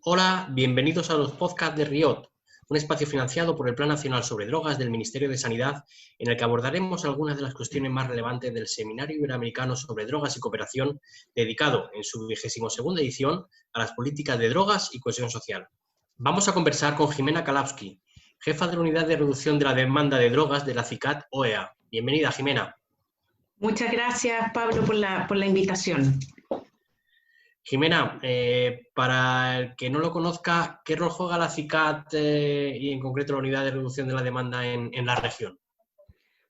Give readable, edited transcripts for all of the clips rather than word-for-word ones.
Hola, bienvenidos a los podcasts de RIOT, un espacio financiado por el Plan Nacional sobre Drogas del Ministerio de Sanidad, en el que abordaremos algunas de las cuestiones más relevantes del Seminario Iberoamericano sobre Drogas y Cooperación, dedicado en su 22ª edición a las políticas de drogas y cohesión social. Vamos a conversar con Jimena Kalawski, jefa de la Unidad de Reducción de la Demanda de Drogas de la CICAD-OEA. Bienvenida, Jimena. Muchas gracias, Pablo, por la invitación. Jimena, para el que no lo conozca, ¿qué rol juega la CICAD y en concreto la Unidad de Reducción de la Demanda en la región?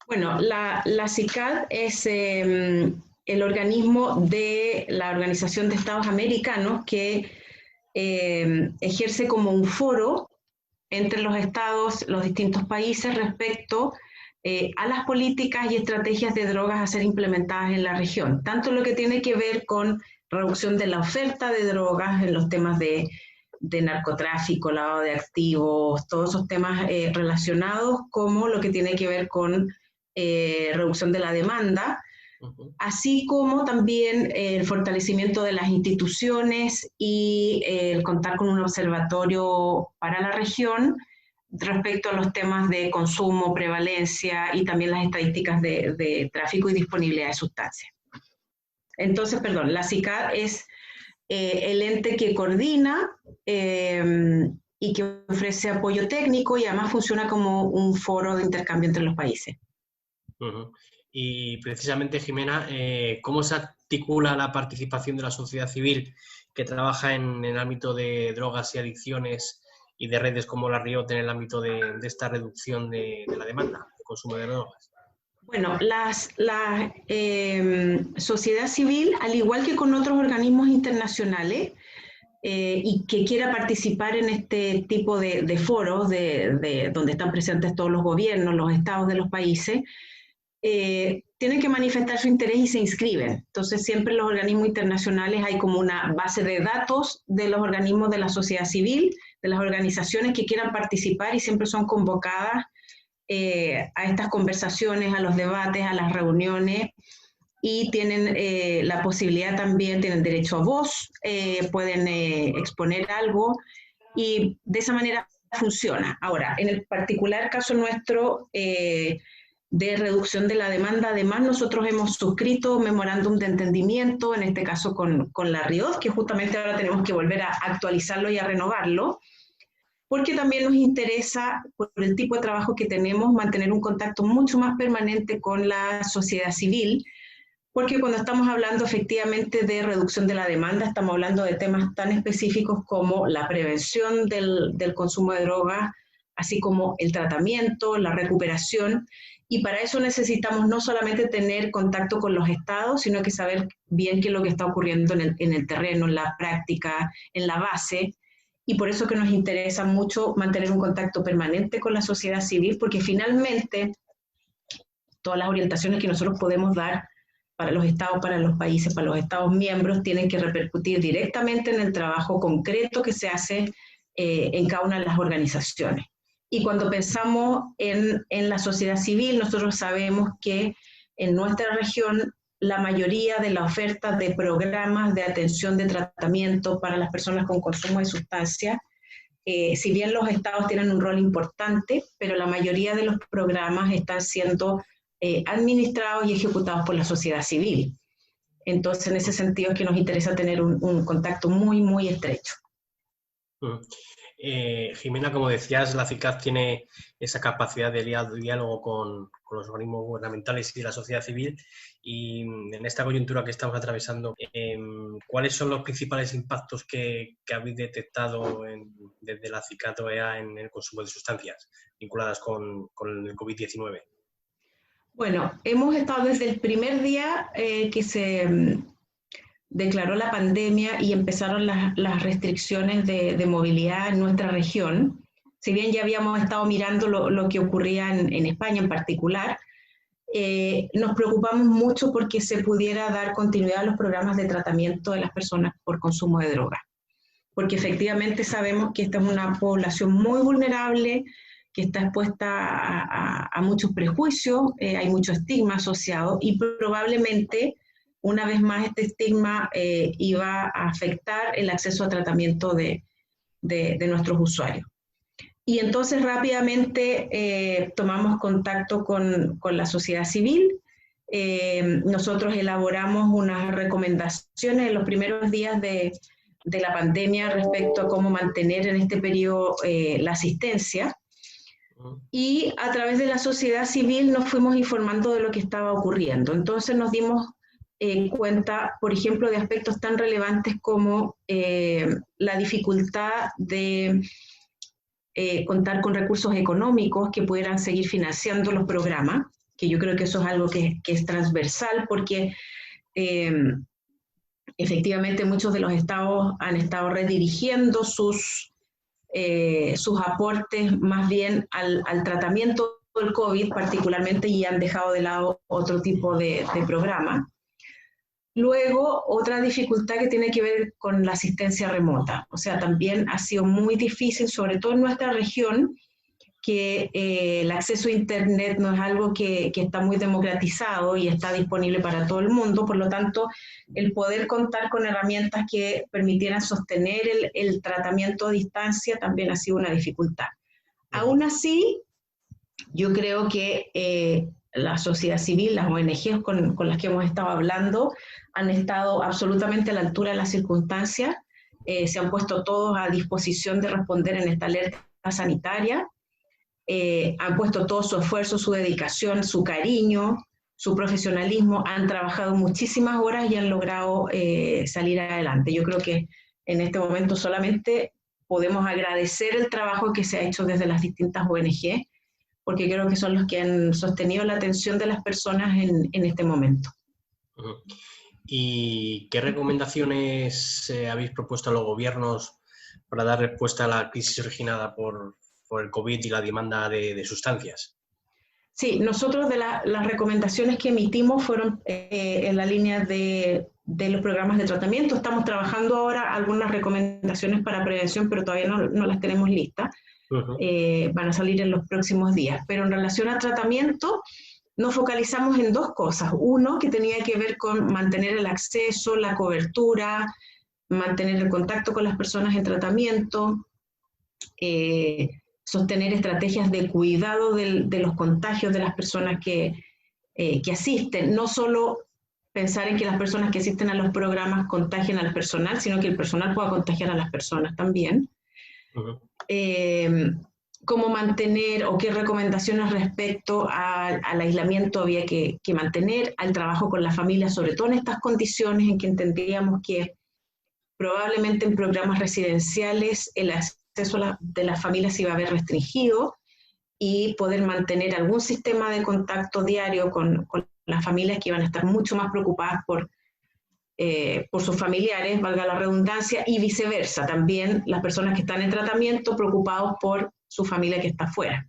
Bueno, la CICAD es el organismo de la Organización de Estados Americanos que ejerce como un foro entre los estados, los distintos países respecto a las políticas y estrategias de drogas a ser implementadas en la región. Tanto lo que tiene que ver con reducción de la oferta de drogas en los temas de narcotráfico, lavado de activos, todos esos temas relacionados, como lo que tiene que ver con reducción de la demanda, así como también el fortalecimiento de las instituciones y el contar con un observatorio para la región respecto a los temas de consumo, prevalencia y también las estadísticas de tráfico y disponibilidad de sustancias. Entonces, la CICAD es el ente que coordina y que ofrece apoyo técnico y además funciona como un foro de intercambio entre los países. Y precisamente, Jimena, ¿cómo se articula la participación de la sociedad civil que trabaja en el ámbito de drogas y adicciones y de redes como la RIOT en el ámbito de esta reducción de la demanda de consumo de drogas? Bueno, la sociedad civil, al igual que con otros organismos internacionales, y que quiera participar en este tipo de foros donde están presentes todos los gobiernos, los estados de los países, tienen que manifestar su interés y se inscriben. Entonces, siempre en los organismos internacionales hay como una base de datos de los organismos de la sociedad civil, de las organizaciones que quieran participar y siempre son convocadas a estas conversaciones, a los debates, a las reuniones, y tienen la posibilidad también, tienen derecho a voz, pueden exponer algo, y de esa manera funciona. Ahora, en el particular caso nuestro de reducción de la demanda, además nosotros hemos suscrito memorándum de entendimiento, en este caso con la RIOT, que justamente ahora tenemos que volver a actualizarlo y a renovarlo, porque también nos interesa, por el tipo de trabajo que tenemos, mantener un contacto mucho más permanente con la sociedad civil, porque cuando estamos hablando efectivamente de reducción de la demanda, estamos hablando de temas tan específicos como la prevención del consumo de drogas, así como el tratamiento, la recuperación, y para eso necesitamos no solamente tener contacto con los estados, sino que saber bien qué es lo que está ocurriendo en el terreno, en la práctica, en la base, y por eso que nos interesa mucho mantener un contacto permanente con la sociedad civil, porque finalmente todas las orientaciones que nosotros podemos dar para los estados, para los países, para los estados miembros, tienen que repercutir directamente en el trabajo concreto que se hace en cada una de las organizaciones. Y cuando pensamos en la sociedad civil, nosotros sabemos que en nuestra región la mayoría de la oferta de programas de atención de tratamiento para las personas con consumo de sustancias, si bien los estados tienen un rol importante, pero la mayoría de los programas están siendo administrados y ejecutados por la sociedad civil. Entonces, en ese sentido es que nos interesa tener un contacto muy, muy estrecho. Jimena, como decías, la CICAD tiene esa capacidad de diálogo con los organismos gubernamentales y de la sociedad civil, y en esta coyuntura que estamos atravesando, ¿cuáles son los principales impactos que habéis detectado desde la CICAD-OEA en el consumo de sustancias vinculadas con el COVID-19? Bueno, hemos estado desde el primer día que se declaró la pandemia y empezaron las restricciones de movilidad en nuestra región. Si bien ya habíamos estado mirando lo que ocurría en España en particular, nos preocupamos mucho porque se pudiera dar continuidad a los programas de tratamiento de las personas por consumo de drogas. Porque efectivamente sabemos que esta es una población muy vulnerable, que está expuesta a muchos prejuicios, hay mucho estigma asociado y probablemente una vez más este estigma iba a afectar el acceso a tratamiento de de nuestros usuarios. Y entonces rápidamente tomamos contacto con la sociedad civil. Nosotros elaboramos unas recomendaciones en los primeros días de la pandemia respecto a cómo mantener en este periodo la asistencia. Y a través de la sociedad civil nos fuimos informando de lo que estaba ocurriendo. Entonces nos dimos cuenta, por ejemplo, de aspectos tan relevantes como la dificultad de contar con recursos económicos que pudieran seguir financiando los programas, que yo creo que eso es algo que es transversal, porque efectivamente muchos de los estados han estado redirigiendo sus aportes más bien al tratamiento del COVID particularmente, y han dejado de lado otro tipo de programas. Luego, otra dificultad que tiene que ver con la asistencia remota. O sea, también ha sido muy difícil, sobre todo en nuestra región, que el acceso a Internet no es algo que está muy democratizado y está disponible para todo el mundo. Por lo tanto, el poder contar con herramientas que permitieran sostener el tratamiento a distancia también ha sido una dificultad. Aún así, yo creo que la sociedad civil, las ONGs con las que hemos estado hablando, han estado absolutamente a la altura de las circunstancias, se han puesto todos a disposición de responder en esta alerta sanitaria, han puesto todo su esfuerzo, su dedicación, su cariño, su profesionalismo, han trabajado muchísimas horas y han logrado salir adelante. Yo creo que en este momento solamente podemos agradecer el trabajo que se ha hecho desde las distintas ONG, porque creo que son los que han sostenido la atención de las personas en este momento. ¿Y qué recomendaciones habéis propuesto a los gobiernos para dar respuesta a la crisis originada por el COVID y la demanda de sustancias? Sí, nosotros de las recomendaciones que emitimos fueron en la línea de los programas de tratamiento. Estamos trabajando ahora algunas recomendaciones para prevención, pero todavía no las tenemos listas. Van a salir en los próximos días. Pero en relación al tratamiento, nos focalizamos en dos cosas. Uno, que tenía que ver con mantener el acceso, la cobertura, mantener el contacto con las personas en tratamiento, sostener estrategias de cuidado de los contagios de las personas que asisten. No solo pensar en que las personas que asisten a los programas contagien al personal, sino que el personal pueda contagiar a las personas también. Cómo mantener o qué recomendaciones respecto al aislamiento había que mantener, al trabajo con la familia, sobre todo en estas condiciones en que entendíamos que probablemente en programas residenciales el acceso de las familias iba a haber restringido, y poder mantener algún sistema de contacto diario con las familias que iban a estar mucho más preocupadas por sus familiares, valga la redundancia, y viceversa, también las personas que están en tratamiento preocupados por su familia que está afuera.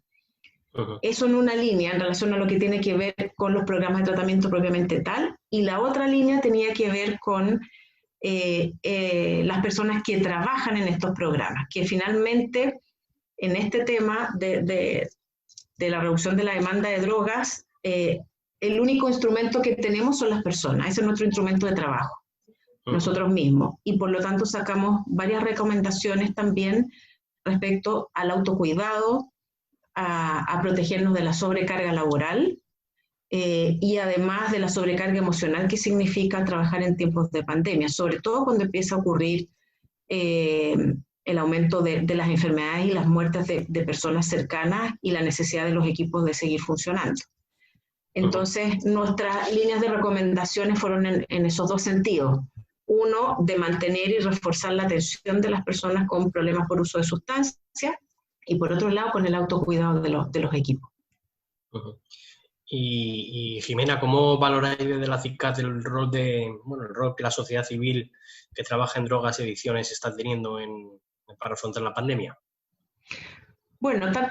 Eso en una línea en relación a lo que tiene que ver con los programas de tratamiento propiamente tal, y la otra línea tenía que ver con las personas que trabajan en estos programas, que finalmente en este tema de la reducción de la demanda de drogas, el único instrumento que tenemos son las personas. Ese es nuestro instrumento de trabajo, nosotros mismos, y por lo tanto sacamos varias recomendaciones también respecto al autocuidado, a protegernos de la sobrecarga laboral, y además de la sobrecarga emocional que significa trabajar en tiempos de pandemia, sobre todo cuando empieza a ocurrir el aumento de las enfermedades y las muertes de personas cercanas, y la necesidad de los equipos de seguir funcionando. Entonces, nuestras líneas de recomendaciones fueron en esos dos sentidos. Uno, de mantener y reforzar la atención de las personas con problemas por uso de sustancias, y por otro lado, con el autocuidado de los equipos. Y Jimena, ¿cómo valoráis desde la CICAT el rol que la sociedad civil que trabaja en drogas y adicciones está teniendo para afrontar la pandemia? Bueno, tal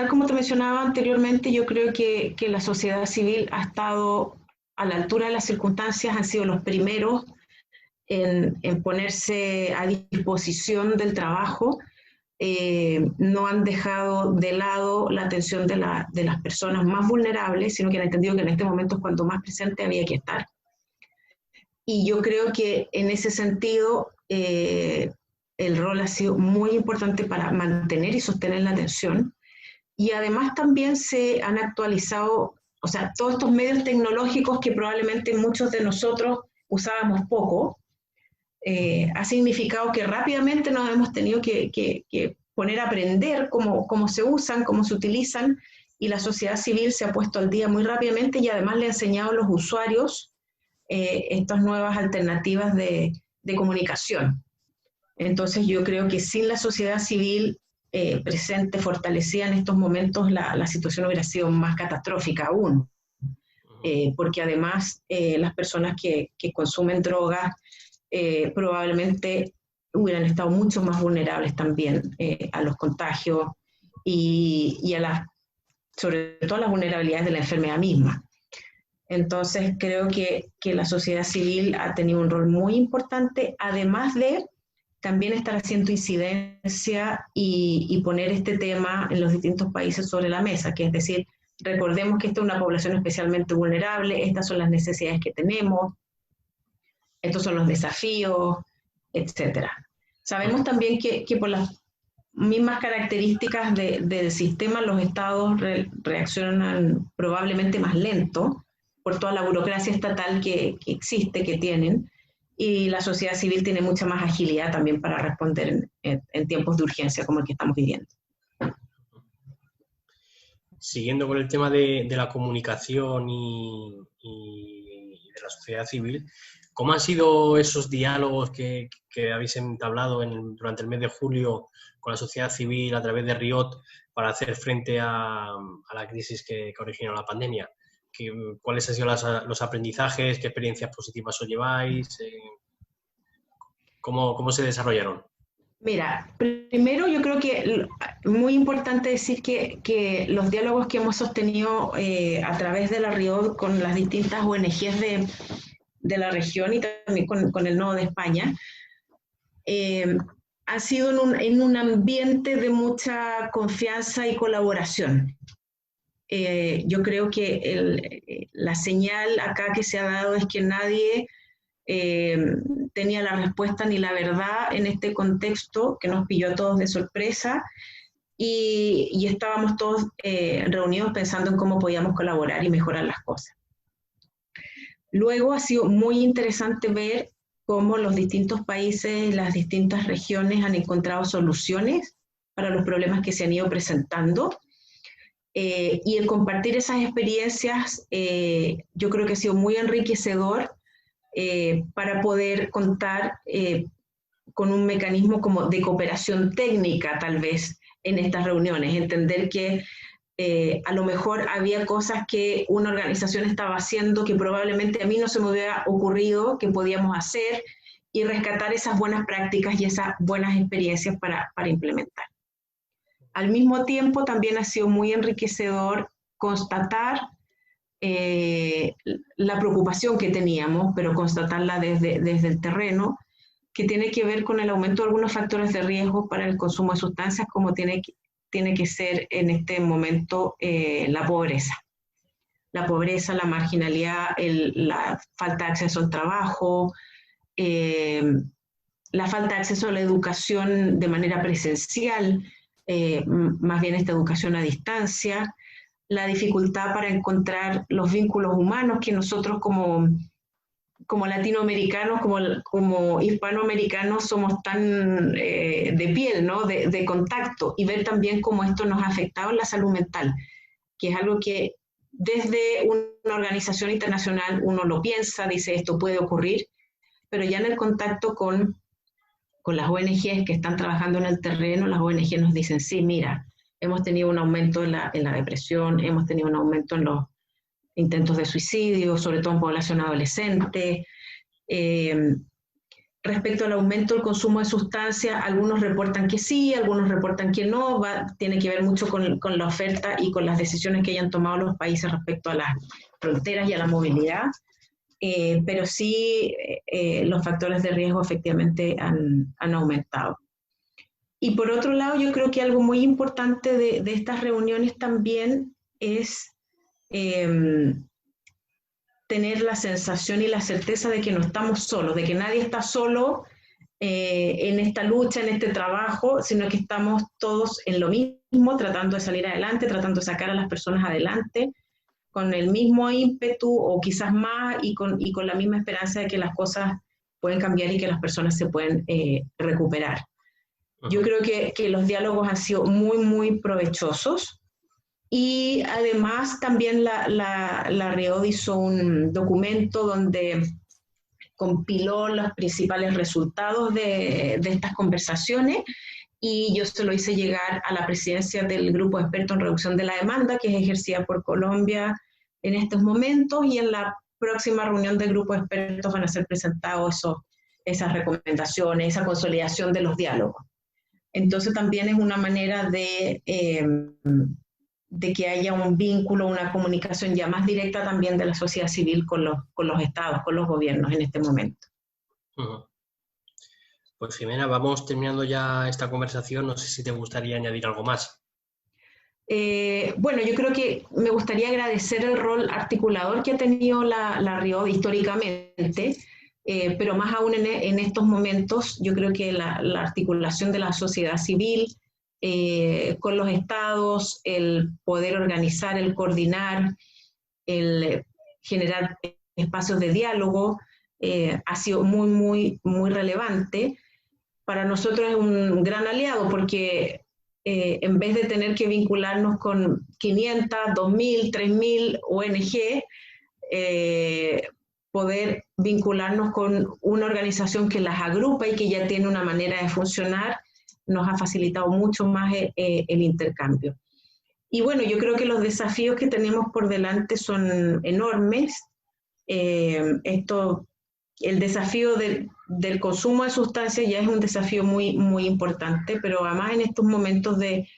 como te mencionaba anteriormente, yo creo que la sociedad civil ha estado a la altura de las circunstancias, han sido los primeros en ponerse a disposición del trabajo, no han dejado de lado la atención de las personas más vulnerables, sino que han entendido que en este momento es cuando más presente había que estar. Y yo creo que en ese sentido el rol ha sido muy importante para mantener y sostener la atención. Y además también se han actualizado, o sea, todos estos medios tecnológicos que probablemente muchos de nosotros usábamos poco, ha significado que rápidamente nos hemos tenido que poner a aprender cómo se usan, cómo se utilizan, y la sociedad civil se ha puesto al día muy rápidamente y además le ha enseñado a los usuarios estas nuevas alternativas de comunicación. Entonces yo creo que sin la sociedad civil presente, fortalecida en estos momentos, la situación hubiera sido más catastrófica aún, porque además las personas que consumen drogas probablemente hubieran estado mucho más vulnerables también a los contagios y sobre todo a las vulnerabilidades de la enfermedad misma. Entonces creo que la sociedad civil ha tenido un rol muy importante, además de también estar haciendo incidencia y poner este tema en los distintos países sobre la mesa, que es decir, recordemos que esta es una población especialmente vulnerable, estas son las necesidades que tenemos, estos son los desafíos, etc. Sabemos también que por las mismas características del sistema, los estados reaccionan probablemente más lento por toda la burocracia estatal que existe, que tienen, y la sociedad civil tiene mucha más agilidad también para responder en tiempos de urgencia como el que estamos viviendo. Siguiendo con el tema de la comunicación y de la sociedad civil, ¿cómo han sido esos diálogos que habéis entablado durante el mes de julio con la sociedad civil a través de Riot para hacer frente a la crisis que originó la pandemia? ¿Cuáles han sido los aprendizajes? ¿Qué experiencias positivas os lleváis? ¿Cómo se desarrollaron? Mira, primero yo creo que es muy importante decir que los diálogos que hemos sostenido a través de la Riot con las distintas ONGs de la región y también con el Nodo de España, ha sido en un ambiente de mucha confianza y colaboración. Yo creo que la señal acá que se ha dado es que nadie tenía la respuesta ni la verdad en este contexto que nos pilló a todos de sorpresa y estábamos todos reunidos pensando en cómo podíamos colaborar y mejorar las cosas. Luego ha sido muy interesante ver cómo los distintos países, las distintas regiones han encontrado soluciones para los problemas que se han ido presentando. Y el compartir esas experiencias yo creo que ha sido muy enriquecedor para poder contar con un mecanismo como de cooperación técnica tal vez en estas reuniones, entender que a lo mejor había cosas que una organización estaba haciendo que probablemente a mí no se me hubiera ocurrido que podíamos hacer y rescatar esas buenas prácticas y esas buenas experiencias para implementar. Al mismo tiempo también ha sido muy enriquecedor constatar la preocupación que teníamos, pero constatarla desde el terreno, que tiene que ver con el aumento de algunos factores de riesgo para el consumo de sustancias, como tiene que ser en este momento la pobreza. La pobreza, la marginalidad, la falta de acceso al trabajo, la falta de acceso a la educación de manera presencial, más bien esta educación a distancia, la dificultad para encontrar los vínculos humanos que nosotros como latinoamericanos, como hispanoamericanos somos tan de piel, ¿no? de contacto, y ver también cómo esto nos ha afectado en la salud mental, que es algo que desde una organización internacional uno lo piensa, dice esto puede ocurrir, pero ya en el contacto con las ONGs que están trabajando en el terreno, las ONGs nos dicen, sí, mira, hemos tenido un aumento en la depresión, hemos tenido un aumento en los intentos de suicidio, sobre todo en población adolescente. Respecto al aumento del consumo de sustancias, algunos reportan que sí, algunos reportan que no, tiene que ver mucho con la oferta y con las decisiones que hayan tomado los países respecto a las fronteras y a la movilidad. Pero sí los factores de riesgo efectivamente han aumentado. Y por otro lado, yo creo que algo muy importante de estas reuniones también es tener la sensación y la certeza de que no estamos solos, de que nadie está solo en esta lucha, en este trabajo, sino que estamos todos en lo mismo, tratando de salir adelante, tratando de sacar a las personas adelante, con el mismo ímpetu o quizás más y con la misma esperanza de que las cosas pueden cambiar y que las personas se pueden recuperar. Yo creo que los diálogos han sido muy, muy provechosos y además también la RIOD hizo un documento donde compiló los principales resultados de estas conversaciones y yo se lo hice llegar a la presidencia del grupo de expertos en reducción de la demanda, que es ejercida por Colombia en estos momentos, y en la próxima reunión del grupo de expertos van a ser presentados esas recomendaciones, esa consolidación de los diálogos. Entonces también es una manera de que haya un vínculo, una comunicación ya más directa también de la sociedad civil con los estados, con los gobiernos en este momento. Pues Jimena, vamos terminando ya esta conversación. No sé si te gustaría añadir algo más. Bueno, yo creo que me gustaría agradecer el rol articulador que ha tenido la RIOD históricamente, pero más aún en estos momentos, yo creo que la articulación de la sociedad civil con los estados, el poder organizar, el coordinar, el generar espacios de diálogo, ha sido muy, muy, muy relevante. Para nosotros es un gran aliado porque en vez de tener que vincularnos con 500, 2.000, 3.000 ONG, poder vincularnos con una organización que las agrupa y que ya tiene una manera de funcionar, nos ha facilitado mucho más el intercambio. Y bueno, yo creo que los desafíos que tenemos por delante son enormes. El desafío del consumo de sustancias ya es un desafío muy, muy importante, pero además en estos momentos de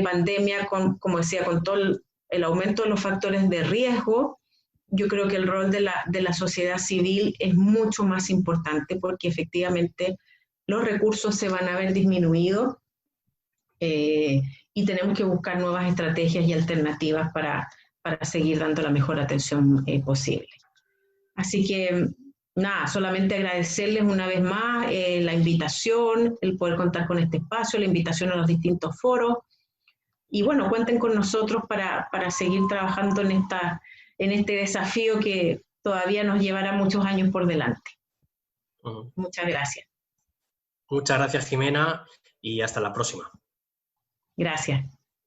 pandemia, como decía, con todo el aumento de los factores de riesgo, yo creo que el rol de la sociedad civil es mucho más importante porque efectivamente los recursos se van a ver disminuidos y tenemos que buscar nuevas estrategias y alternativas para seguir dando la mejor atención posible. Así que nada, solamente agradecerles una vez más la invitación, el poder contar con este espacio, la invitación a los distintos foros. Y bueno, cuenten con nosotros para seguir trabajando en este desafío que todavía nos llevará muchos años por delante. Muchas gracias. Muchas gracias, Jimena, y hasta la próxima. Gracias.